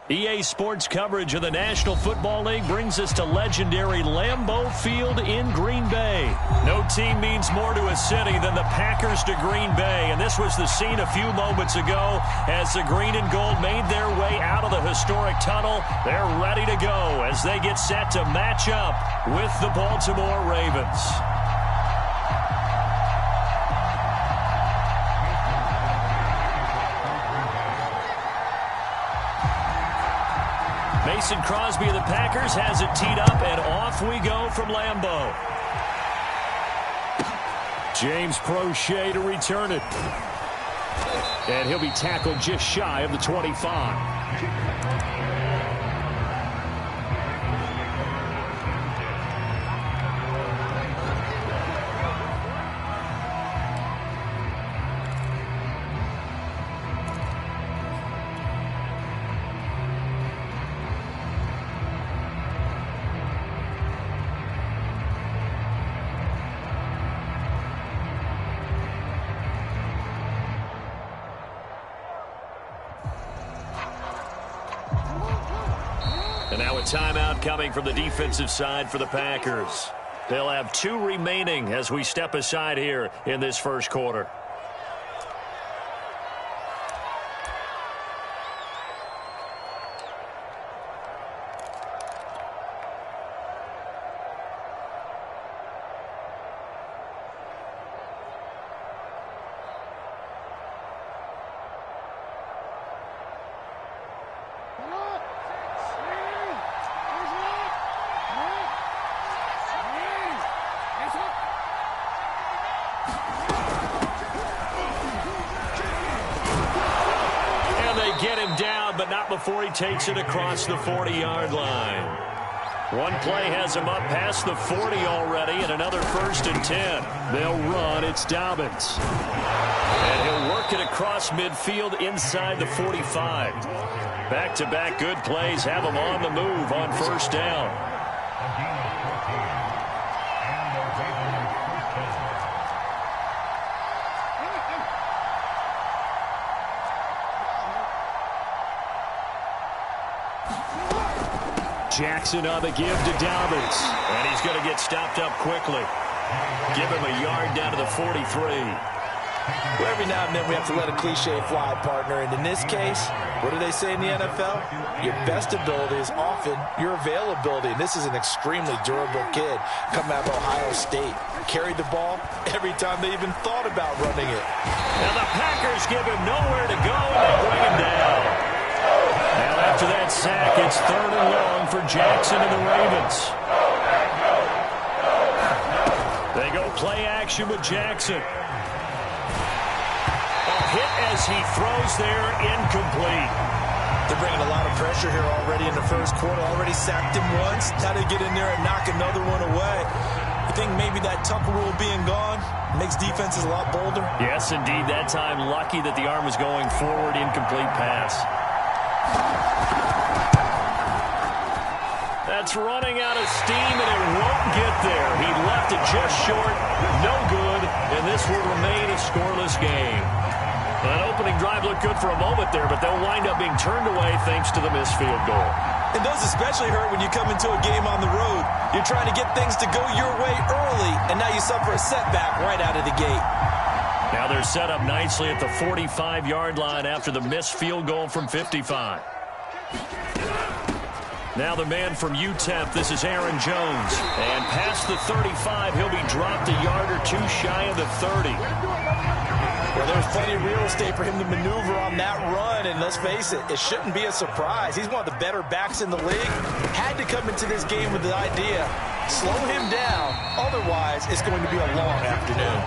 EA Sports coverage of the National Football League brings us to legendary Lambeau Field in Green Bay. No team means more to a city than the Packers to Green Bay, and this was the scene a few moments ago as the green and gold made their way out of the historic tunnel. They're ready to go as they get set to match up with the Baltimore Ravens. Mason Crosby of the Packers has it teed up, and off we go from Lambeau. James Prochet to return it. And he'll be tackled just shy of the 25. And now a timeout coming from the defensive side for the Packers. They'll have 2 remaining as we step aside here in this first quarter. Get him down, but not before he takes it across the 40-yard line. One play has him up past the 40 already, and another 1st and 10. They'll run. It's Dobbins. And he'll work it across midfield inside the 45. Back-to-back good plays have him on the move on 1st down. Jackson on the give to Dobbins. And he's going to get stopped up quickly. Give him a yard down to the 43. Well, every now and then we have to let a cliche fly, partner. And in this case, what do they say in the NFL? Your best ability is often your availability. And this is an extremely durable kid coming out of Ohio State. Carried the ball every time they even thought about running it. Now the Packers give him nowhere to go, and they bring him down. Now after that sack, it's 3rd and long for Jackson and the Ravens. They go play action with Jackson. A hit as he throws there, incomplete. They're bringing a lot of pressure here already in the first quarter. Already sacked him once. How to get in there and knock another one away. I think maybe that Tucker rule being gone makes defenses a lot bolder. Yes, indeed. That time, lucky that the arm was going forward, incomplete pass. That's running out of steam, and it won't get there. He left it just short. No good, and this will remain a scoreless game. That opening drive looked good for a moment there, but they'll wind up being turned away thanks to the missed field goal. And those especially hurt when you come into a game on the road. You're trying to get things to go your way early, and now you suffer a setback right out of the gate. Now they're set up nicely at the 45-yard line after the missed field goal from 55. Now the man from UTEP, this is Aaron Jones. And past the 35, he'll be dropped a yard or 2 shy of the 30. Well, there's plenty of real estate for him to maneuver on that run, and let's face it, it shouldn't be a surprise. He's one of the better backs in the league. Had to come into this game with the idea, slow him down, otherwise it's going to be a long afternoon.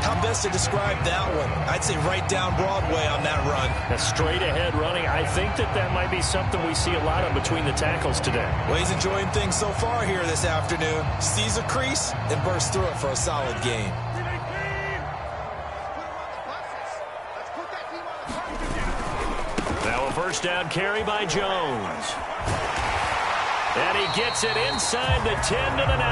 How best to describe that one? I'd say right down Broadway on that run. A straight ahead running. I think that might be something we see a lot of between the tackles today. Well, he's enjoying things so far here this afternoon. Sees a crease and bursts through it for a solid game. Now a 1st down carry by Jones. And he gets it inside the 10 to the 9.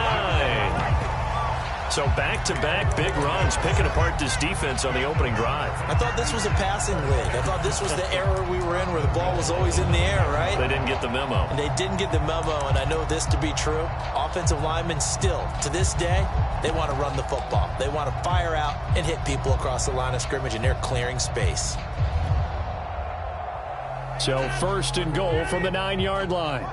So back-to-back big runs, picking apart this defense on the opening drive. I thought this was a passing league. I thought this was the era we were in where the ball was always in the air, right? They didn't get the memo. And they didn't get the memo, and I know this to be true. Offensive linemen still, to this day, they want to run the football. They want to fire out and hit people across the line of scrimmage, and they're clearing space. So 1st and goal from the 9-yard line.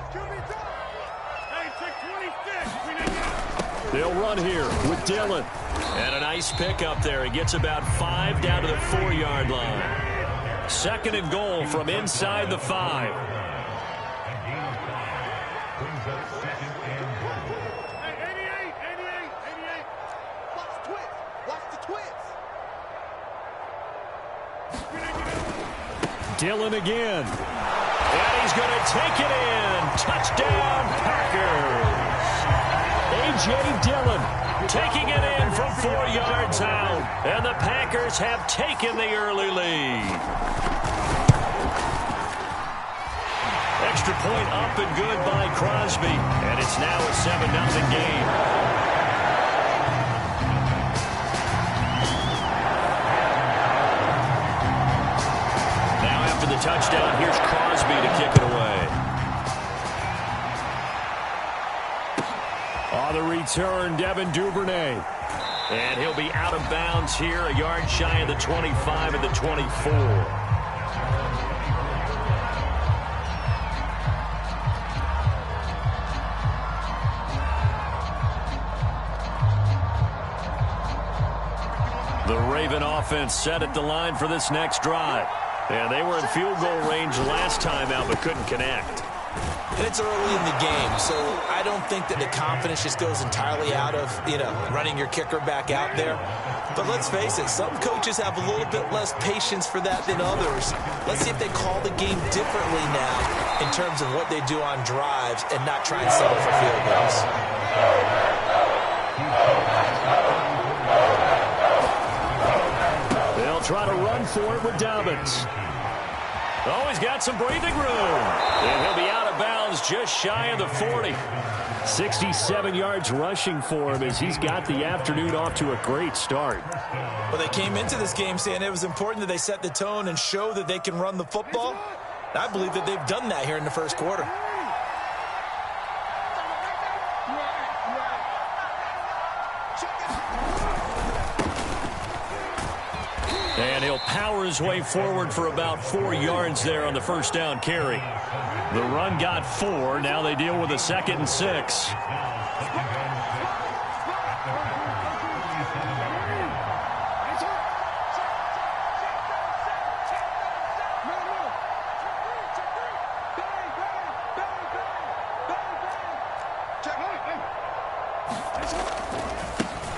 They'll run here with Dillon. And a nice pick up there. He gets about 5 down to the 4-yard line. 2nd and goal from inside the 5. Dillon again. And he's going to take it in. Touchdown, Packers. A.J. Dillon taking it in from 4 yards out. And the Packers have taken the early lead. Extra point up and good by Crosby. And it's now a 7-0 game. Now after the touchdown, here's Crosby to kick it away. On the return, Devin Duvernay. And he'll be out of bounds here, a yard shy of the 25 and the 24. The Raven offense set at the line for this next drive. And they were in field goal range last time out, but couldn't connect. And it's early in the game, so I don't think that the confidence just goes entirely out of, running your kicker back out there. But let's face it, some coaches have a little bit less patience for that than others. Let's see if they call the game differently now in terms of what they do on drives and not try and settle for field goals. They'll try to run for it with Dobbins. Oh, he's got some breathing room. And he'll be out of bounds just shy of the 40. 67 yards rushing for him as he's got the afternoon off to a great start. Well, they came into this game saying it was important that they set the tone and show that they can run the football. I believe that they've done that here in the first quarter. And he'll power his way forward for about 4 yards there on the first down carry. The run got 4. Now they deal with a 2nd and 6.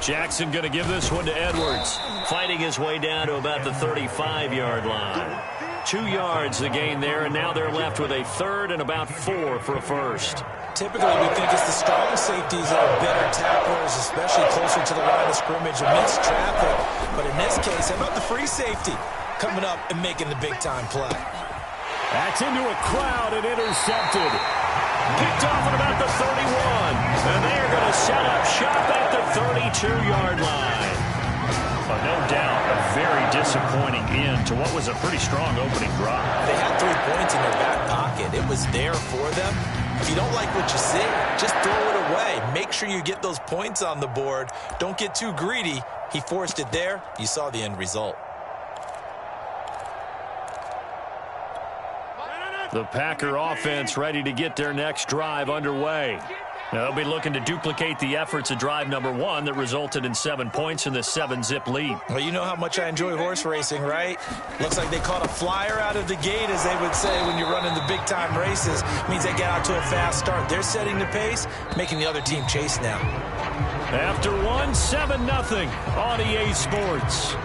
Jackson going to give this one to Edwards, fighting his way down to about the 35-yard line. 2 yards the gain there, and now they're left with a 3rd and about 4 for a first. Typically, we think it's the strong safeties that are better tacklers, especially closer to the line of scrimmage amidst traffic. But in this case, how about the free safety coming up and making the big-time play? That's into a crowd and intercepted. Picked off at about the 31. And they are going to set up shop at the 32-yard line. But no doubt, a very disappointing end to what was a pretty strong opening drive. They had 3 points in their back pocket. It was there for them. If you don't like what you see, just throw it away. Make sure you get those points on the board. Don't get too greedy. He forced it there. You saw the end result. The Packer offense ready to get their next drive underway. Now they'll be looking to duplicate the efforts of drive number 1 that resulted in 7 points in the 7-zip lead. Well, you know how much I enjoy horse racing, right? Looks like they caught a flyer out of the gate, as they would say when you're running the big-time races. Means they get out to a fast start. They're setting the pace, making the other team chase now. After 1, 7-0 on EA Sports.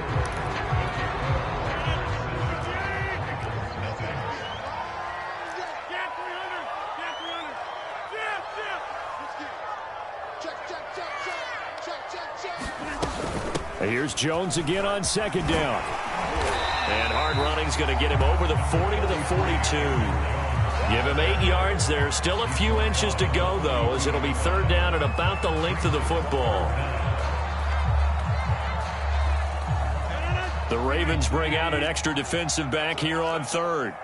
Here's Jones again on 2nd down. And hard running's going to get him over the 40 to the 42. Give him 8 yards there. Still a few inches to go, though, as it'll be 3rd down at about the length of the football. The Ravens bring out an extra defensive back here on third.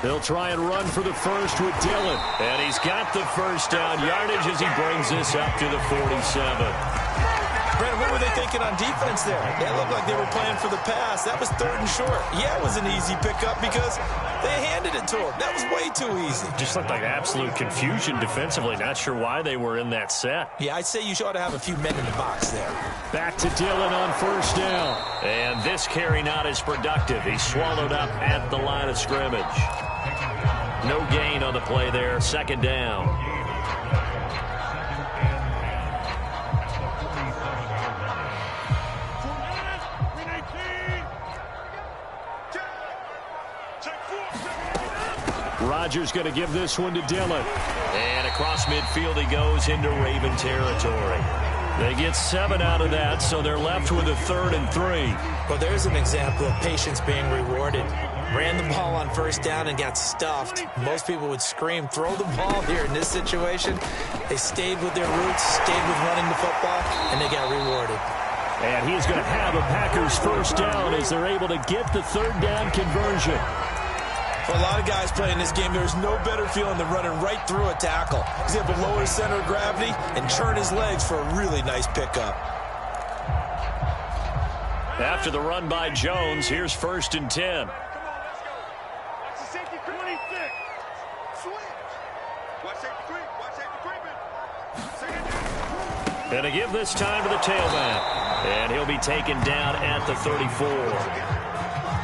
They'll try and run for the first with Dillon. And he's got the first down yardage as he brings this up to the 47. Brandon, what were they thinking on defense there? They looked like they were playing for the pass. That was 3rd and short. Yeah, it was an easy pickup because they handed it to him. That was way too easy. Just looked like absolute confusion defensively. Not sure why they were in that set. Yeah, I'd say you ought to have a few men in the box there. Back to Dillon on first down. And this carry not as productive. He's swallowed up at the line of scrimmage. No gain on the play there. 2nd down. Rodgers going to give this one to Dillon. And across midfield he goes into Raven territory. They get 7 out of that, so they're left with a 3rd and 3. Well, there's an example of patience being rewarded. Ran the ball on first down and got stuffed. Most people would scream, throw the ball here in this situation. They stayed with their roots, stayed with running the football, and they got rewarded. And he's going to have a Packers first down as they're able to get the 3rd down conversion. For a lot of guys playing this game, there's no better feeling than running right through a tackle. He's able to lower his center of gravity and turn his legs for a really nice pickup. After the run by Jones, here's 1st and 10. And to give this time to the tailback. And he'll be taken down at the 34.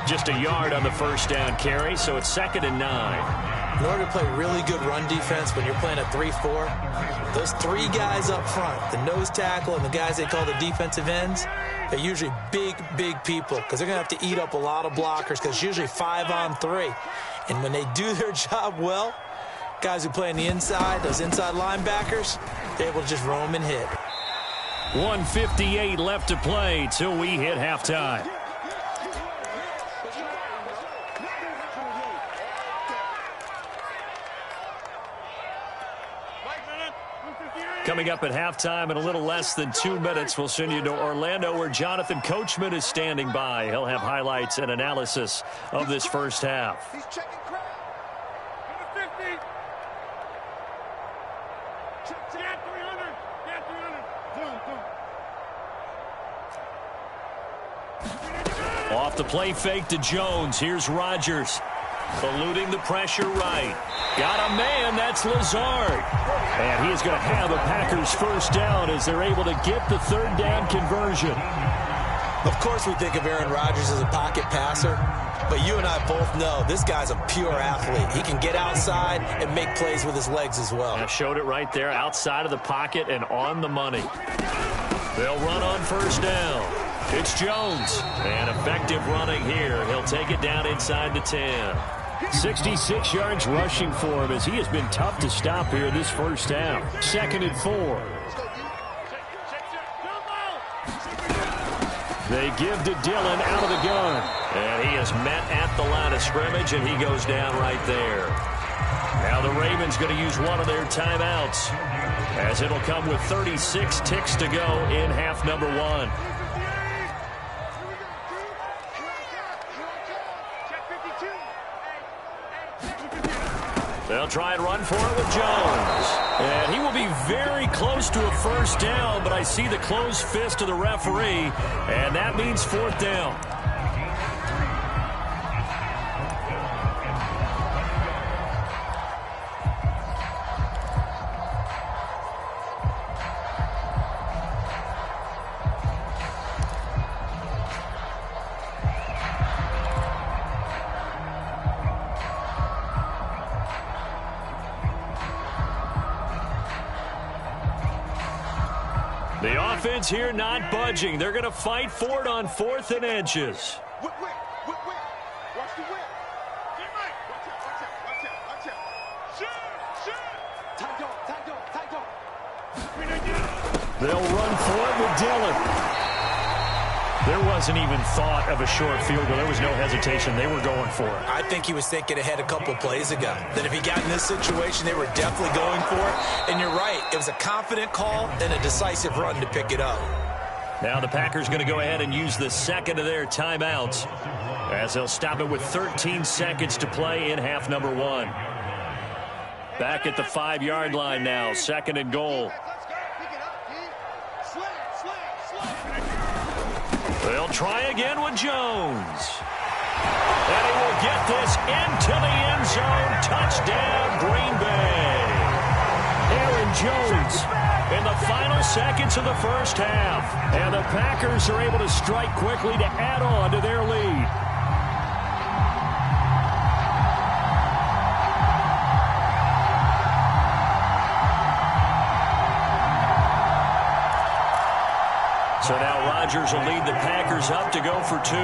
Just a yard on the first down carry, so it's 2nd and 9. In order to play really good run defense when you're playing a 3-4, those 3 guys up front, the nose tackle and the guys they call the defensive ends, they're usually big people because they're going to have to eat up a lot of blockers because it's usually 5-on-3. And when they do their job well, guys who play on the inside, those inside linebackers, they're able to just roam and hit. 1:58 left to play till we hit halftime. Coming up at halftime in a little less than 2 minutes, we'll send you to Orlando where Jonathan Coachman is standing by. He'll have highlights and analysis of this first half. He's checking crowd. Number 50. Check 300. Get 300. Off the play fake to Jones. Here's Rodgers. Eluding the pressure right. Got a man. That's Lazard. And he is going to have a Packers first down as they're able to get the 3rd down conversion. Of course we think of Aaron Rodgers as a pocket passer, but you and I both know this guy's a pure athlete. He can get outside and make plays with his legs as well. I showed it right there, outside of the pocket and on the money. They'll run on first down. It's Jones. And effective running here. He'll take it down inside the 10. 66 yards rushing for him as he has been tough to stop here this first half. 2nd and 4. They give to Dillon out of the gun. And he is met at the line of scrimmage, and he goes down right there. Now the Ravens going to use one of their timeouts as it'll come with 36 ticks to go in half number 1. They'll try and run for it with Jones. And he will be very close to a first down, but I see the closed fist of the referee, and that means 4th down. The offense here not budging. They're going to fight for it on 4th and inches. Watch the whip. Watch out. Shoot. They'll run for it with Dillon. There wasn't even thought of a short field goal. There was no hesitation. They were going for it. I think he was thinking ahead a couple plays ago. That if he got in this situation, they were definitely going for it. And you're right. It was a confident call and a decisive run to pick it up. Now the Packers going to go ahead and use the second of their timeouts as they'll stop it with 13 seconds to play in half number one. Back at the 5-yard line now, second and goal. They'll try again with Jones. And he will get this into the end zone. Touchdown, Green Bay. Aaron Jones in the final seconds of the first half. And the Packers are able to strike quickly to add on to their lead. So now Rodgers will lead the Packers up to go for two.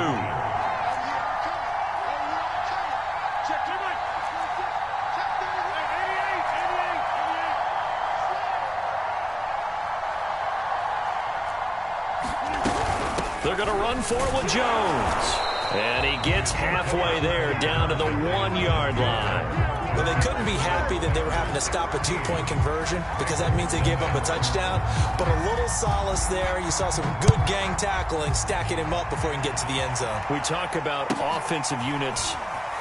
They're going to run for it with Jones. And he gets halfway there down to the 1-yard line. Well, they couldn't be happy that they were having to stop a 2-point conversion because that means they gave up a touchdown. But a little solace there. You saw some good gang tackling, stacking him up before he can get to the end zone. We talk about offensive units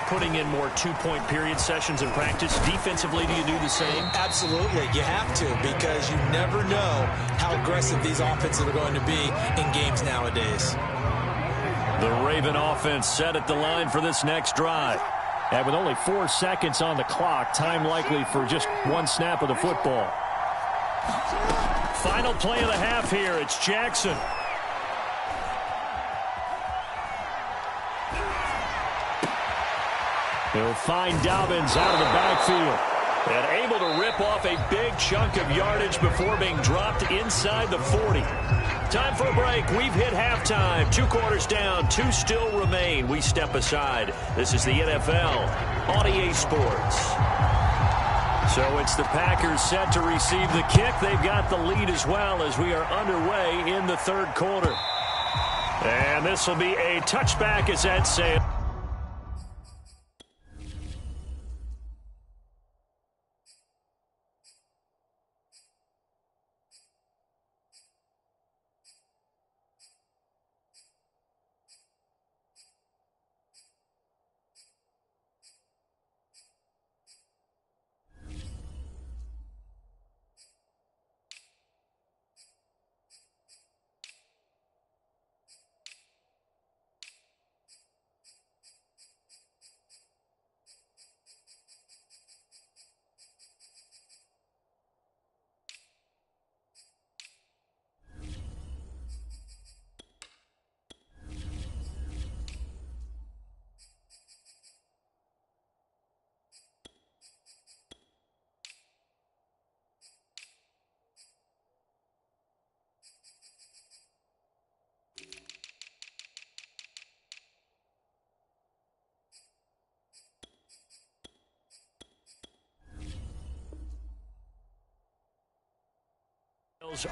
putting in more 2-point period sessions in practice. Defensively, do you do the same? Absolutely. You have to because you never know how aggressive these offenses are going to be in games nowadays. The Raven offense set at the line for this next drive. And with only 4 seconds on the clock, time likely for just one snap of the football. Final play of the half here. It's Jackson. He'll find Dobbins out of the backfield. And able to rip off a big chunk of yardage before being dropped inside the 40. Time for a break. We've hit halftime. 2 quarters down. 2 still remain. We step aside. This is the NFL on EA Sports. So it's the Packers set to receive the kick. They've got the lead as well as we are underway in the third quarter. And this will be a touchback as that sails.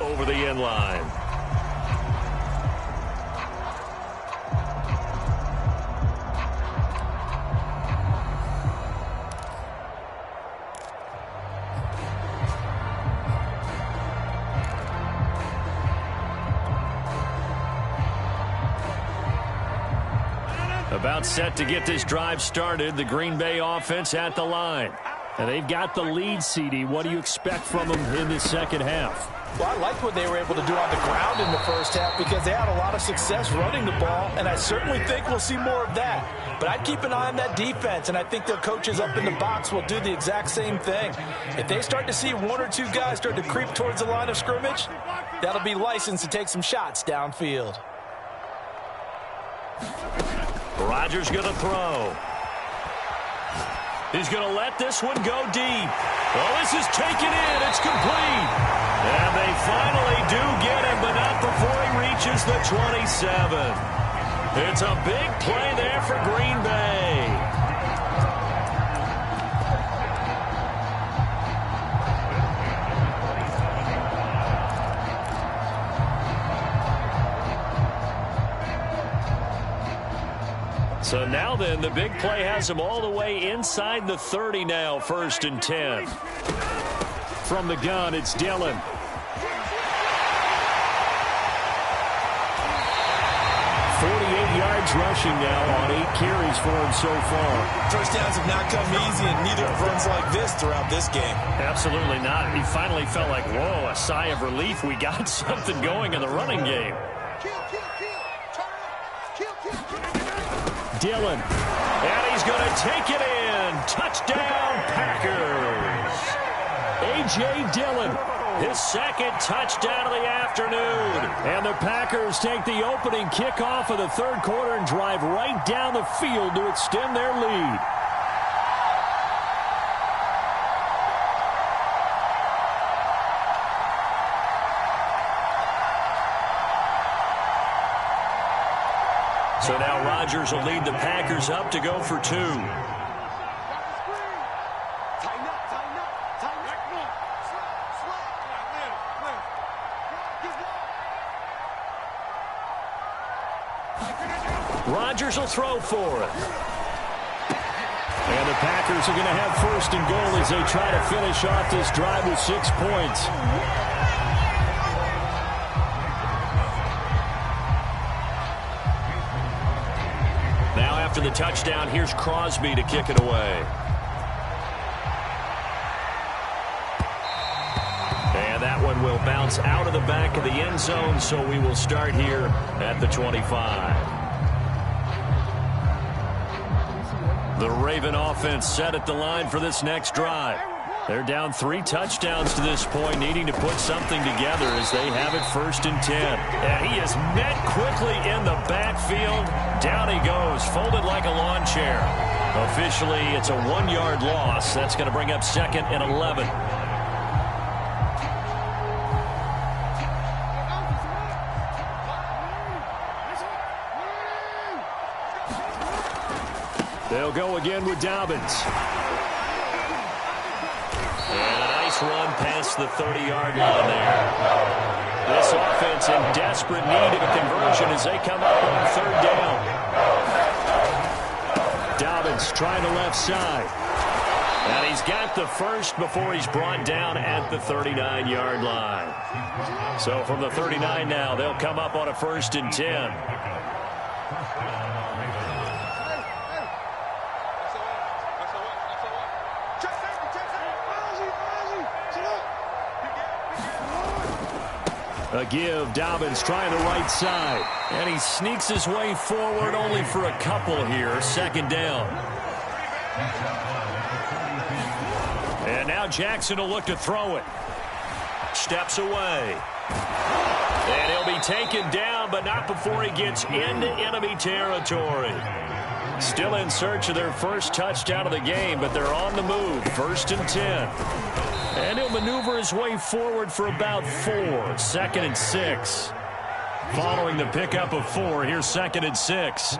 Over the end line. About set to get this drive started. The Green Bay offense at the line. And they've got the lead, CD. What do you expect from them in the second half? Well, I like what they were able to do on the ground in the first half because they had a lot of success running the ball, and I certainly think we'll see more of that. But I'd keep an eye on that defense, and I think their coaches up in the box will do the exact same thing. If they start to see 1 or 2 guys start to creep towards the line of scrimmage, that'll be licensed to take some shots downfield. Rodgers going to throw. He's going to let this one go deep. Oh, this is taken in. It's complete. And they finally do get him, but not before he reaches the 27. It's a big play there for Green Bay. So now then, the big play has him all the way inside the 30 now, 1st and 10. From the gun, it's Dillon. 48 yards rushing now on 8 carries for him so far. First downs have not come easy, and neither have runs like this throughout this game. Absolutely not. He finally felt like, whoa, a sigh of relief. We got something going in the running game. Dillon. And he's going to take it in. Touchdown, Packers. A.J. Dillon. His second touchdown of the afternoon. And the Packers take the opening kickoff of the third quarter and drive right down the field to extend their lead. So now Rodgers will lead the Packers up to go for 2. Rodgers will throw for it. And the Packers are going to have first and goal as they try to finish off this drive with 6 points. Now after the touchdown, here's Crosby to kick it away. And that one will bounce out of the back of the end zone, so we will start here at the 25. The Raven offense set at the line for this next drive. They're down 3 touchdowns to this point, needing to put something together as they have it first and 10. And he is met quickly in the backfield. Down he goes, folded like a lawn chair. Officially, it's a 1-yard loss. That's going to bring up second and 11. They'll go again with Dobbins. And a nice run past the 30-yard line there. This offense in desperate need of a conversion as they come up on third down. Dobbins trying the left side. And he's got the first before he's brought down at the 39-yard line. So from the 39 now, they'll come up on a first and 10. A give, Dobbins trying the right side. And he sneaks his way forward only for a couple here. Second down. And now Jackson will look to throw it. Steps away. And he'll be taken down, but not before he gets into enemy territory. Still in search of their first touchdown of the game, but they're on the move. First and 10. And he'll maneuver his way forward for about 4. Second and 6. Following the pickup of 4, here's second and 6.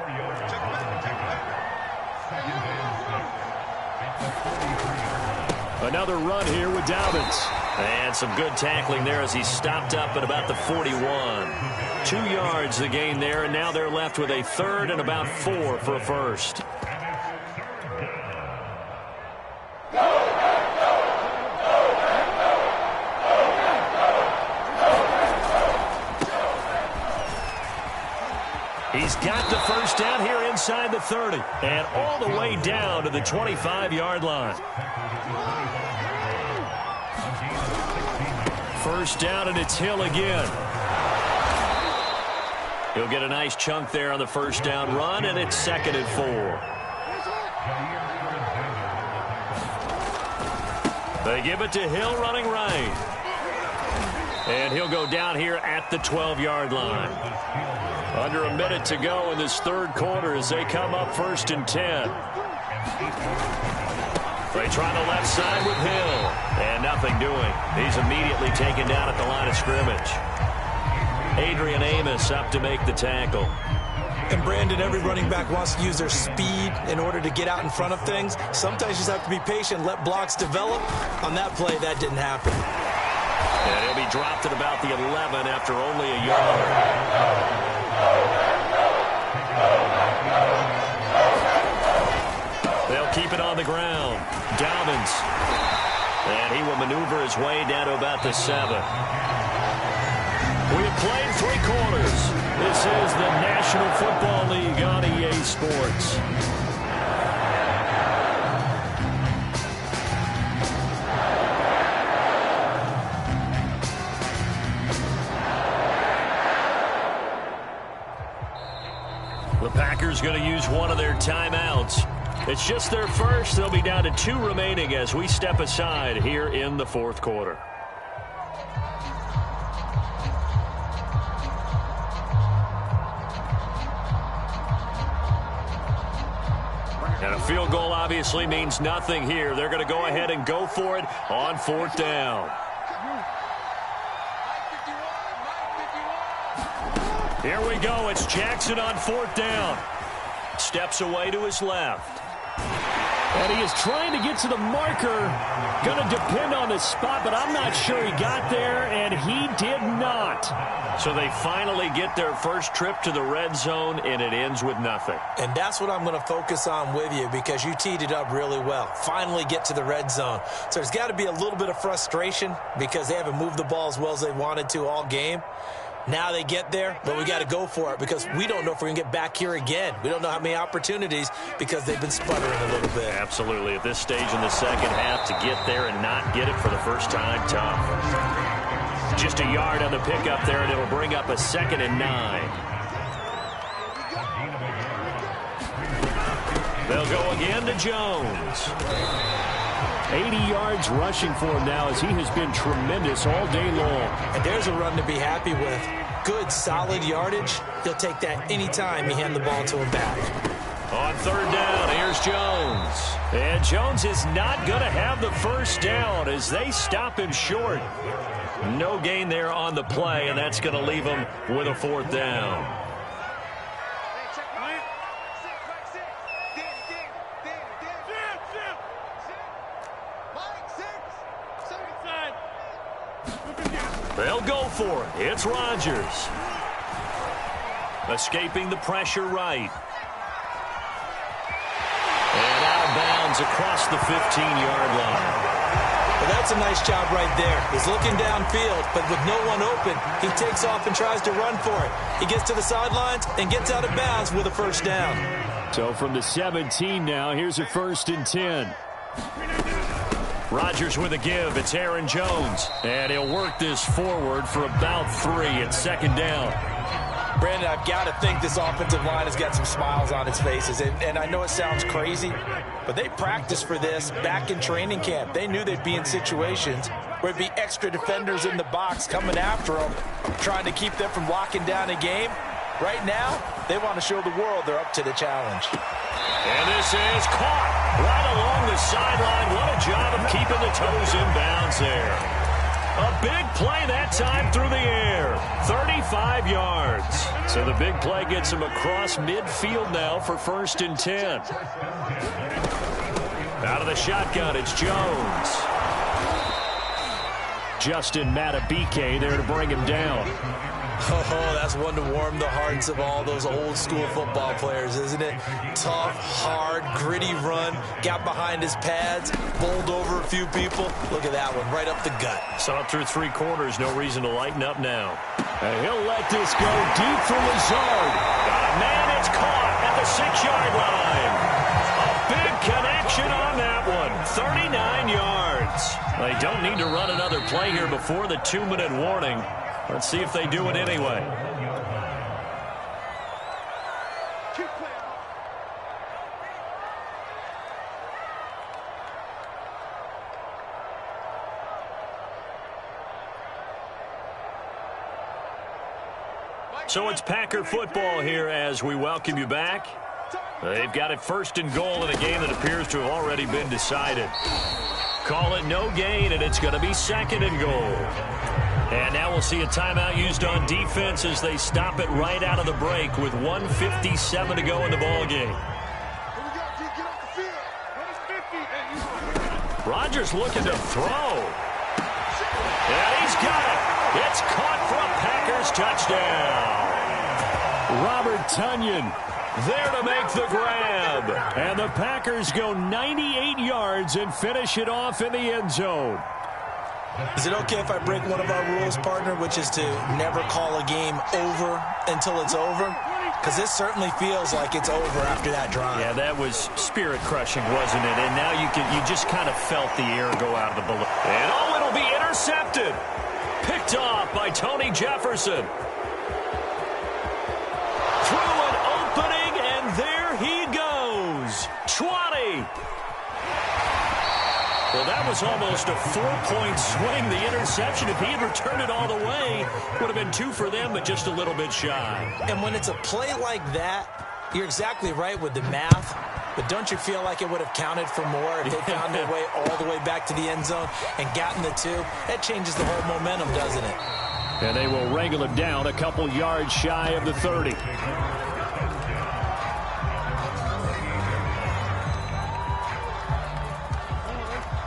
Another run here with Dobbins. And some good tackling there as he stopped up at about the 41. 2 yards the gain there, and now they're left with a third and about 4 for a first. He's got the first down here inside the 30 and all the way down to the 25-yard line. First down, and it's Hill again. He'll get a nice chunk there on the first down run, and it's second and 4. They give it to Hill running right. And he'll go down here at the 12-yard line. Under a minute to go in this third quarter as they come up first and 10. They try the left side with Hill. And nothing doing. He's immediately taken down at the line of scrimmage. Adrian Amos up to make the tackle. And Brandon, every running back wants to use their speed in order to get out in front of things. Sometimes you just have to be patient, let blocks develop. On that play, that didn't happen. And he'll be dropped at about the 11 after only a yard. They'll keep it on the ground. Dobbins. And he will maneuver his way down to about the 7. We have played 3 quarters. This is the National Football League on EA Sports. The Packers going to use one of their timeouts. It's just their first. They'll be down to 2 remaining as we step aside here in the 4th quarter. And a field goal obviously means nothing here. They're going to go ahead and go for it on 4th down. Here we go. It's Jackson on 4th down. Steps away to his left. And he is trying to get to the marker. Going to depend on the spot, but I'm not sure he got there, and he did not. So they finally get their first trip to the red zone, and it ends with nothing. And that's what I'm going to focus on with you, because you teed it up really well. Finally get to the red zone. So there's got to be a little bit of frustration because they haven't moved the ball as well as they wanted to all game. Now they get there, but we got to go for it because we don't know if we're going to get back here again. We don't know how many opportunities because they've been sputtering a little bit. Absolutely. At this stage in the second half, to get there and not get it for the first time, tough. Just a yard on the pickup there, and it'll bring up a 2nd and 9. They'll go again to Jones. 80 yards rushing for him now as he has been tremendous all day long. And there's a run to be happy with. Good, solid yardage. He'll take that anytime you hand the ball to him back. On 3rd down, here's Jones. And Jones is not going to have the first down as they stop him short. No gain there on the play, and that's going to leave him with a 4th down. They'll go for it. It's Rodgers. Escaping the pressure right. And out of bounds across the 15-yard line. Well, that's a nice job right there. He's looking downfield, but with no one open, he takes off and tries to run for it. He gets to the sidelines and gets out of bounds with a first down. So from the 17 now, here's a 1st and 10. Rodgers with a give. It's Aaron Jones. And he'll work this forward for about 3 at 2nd down. Brandon, I've got to think this offensive line has got some smiles on its faces. And I know it sounds crazy, but they practiced for this back in training camp. They knew they'd be in situations where it'd be extra defenders in the box coming after them, trying to keep them from locking down a game. Right now, they want to show the world they're up to the challenge. And this is caught right along the sideline. What a job of keeping the toes in bounds there. A big play that time through the air. 35 yards. So the big play gets him across midfield now for 1st and 10. Out of the shotgun, it's Jones. Justin Matabike there to bring him down. Oh, that's one to warm the hearts of all those old school football players, isn't it? Tough, hard, gritty run, got behind his pads, bowled over a few people. Look at that one, right up the gut. Saw it through 3 quarters, no reason to lighten up now. And he'll let this go deep for Lazard. Man, it's caught at the 6-yard line. A big connection on that one, 39 yards. They don't need to run another play here before the 2-minute warning. Let's see if they do it anyway. So it's Packer football here as we welcome you back. They've got it 1st and goal in a game that appears to have already been decided. Call it no gain, and it's going to be 2nd and goal. And now we'll see a timeout used on defense as they stop it right out of the break with 1:57 to go in the ballgame. Rodgers looking to throw. And he's got it. It's caught for a Packers touchdown. Robert Tonyan there to make the grab. And the Packers go 98 yards and finish it off in the end zone. Is it okay if I break one of our rules, partner, which is to never call a game over until it's over? Because this certainly feels like it's over after that drive. Yeah, that was spirit-crushing, wasn't it? And now you just kind of felt the air go out of the balloon. And oh, it'll be intercepted. Picked off by Tony Jefferson. Through an opening, and there he goes. 20. Well, that was almost a 4-point swing, the interception. If he had returned it all the way, would have been 2 for them, but just a little bit shy. And when it's a play like that, you're exactly right with the math. But don't you feel like it would have counted for more if they found their way all the way back to the end zone and gotten the 2? That changes the whole momentum, doesn't it? And they will wrangle him down a couple yards shy of the 30.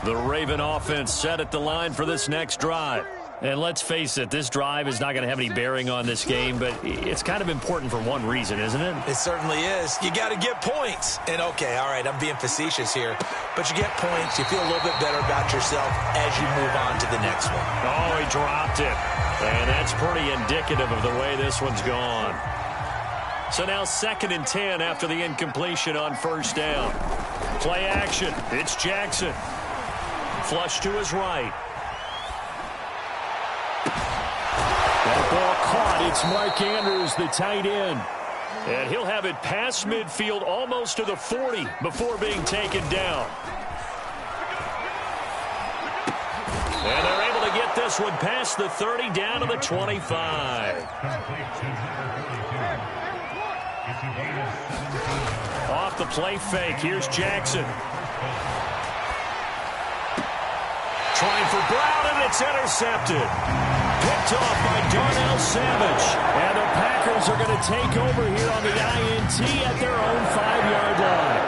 The Raven offense set at the line for this next drive. And let's face it, this drive is not going to have any bearing on this game, but it's kind of important for one reason, isn't it? It certainly is. You got to get points. And, okay, all right, I'm being facetious here. But you get points, you feel a little bit better about yourself as you move on to the next one. Oh, he dropped it. And that's pretty indicative of the way this one's gone. So now 2nd and 10 after the incompletion on first down. Play action. It's Jackson. Flush to his right. That ball caught. It's Mark Andrews, the tight end. And he'll have it past midfield almost to the 40 before being taken down. And they're able to get this one past the 30 down to the 25. Off the play fake. Here's Jackson. Trying for Brown, and it's intercepted. Picked off by Darnell Savage. And the Packers are going to take over here on the INT at their own 5-yard line.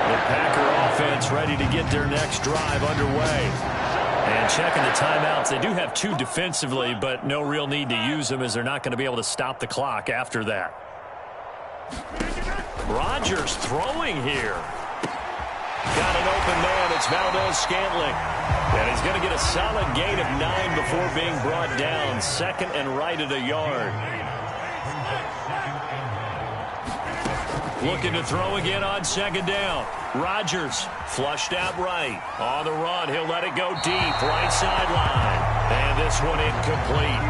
The Packer offense ready to get their next drive underway. And checking the timeouts, they do have 2 defensively, but no real need to use them as they're not going to be able to stop the clock after that. Rodgers throwing here. Got an open man. It's Valdez-Scantling. And he's going to get a solid gain of 9 before being brought down. 2nd and right at a yard. Looking to throw again on 2nd down. Rodgers flushed out right. On the run, he'll let it go deep. Right sideline. And this one incomplete.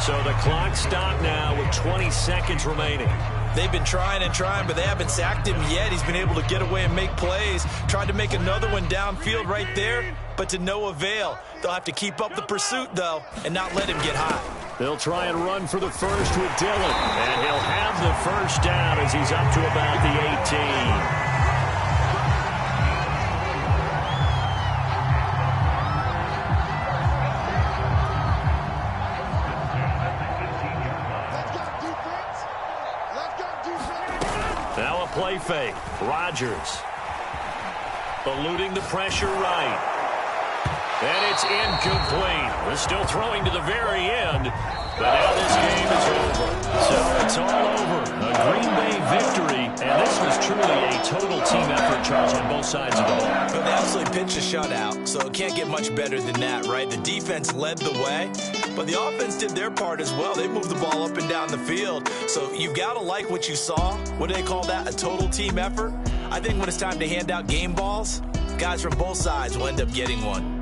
So the clock stopped now with 20 seconds remaining. They've been trying and trying, but they haven't sacked him yet. He's been able to get away and make plays. Tried to make another one downfield right there, but to no avail. They'll have to keep up the pursuit, though, and not let him get hot. They'll try and run for the first with Dillon. And he'll have the first down as he's up to about the 18. Now a play fake. Rodgers eluding the pressure right. And it's incomplete. We're still throwing to the very end. But now this game is over. So it's all over. A Green Bay victory. And this was truly a total team effort, Charles, on both sides of the ball. But they absolutely pitched a shutout, so it can't get much better than that, right? The defense led the way, but the offense did their part as well. They moved the ball up and down the field. So you've got to like what you saw. What do they call that? A total team effort? I think when it's time to hand out game balls, guys from both sides will end up getting one.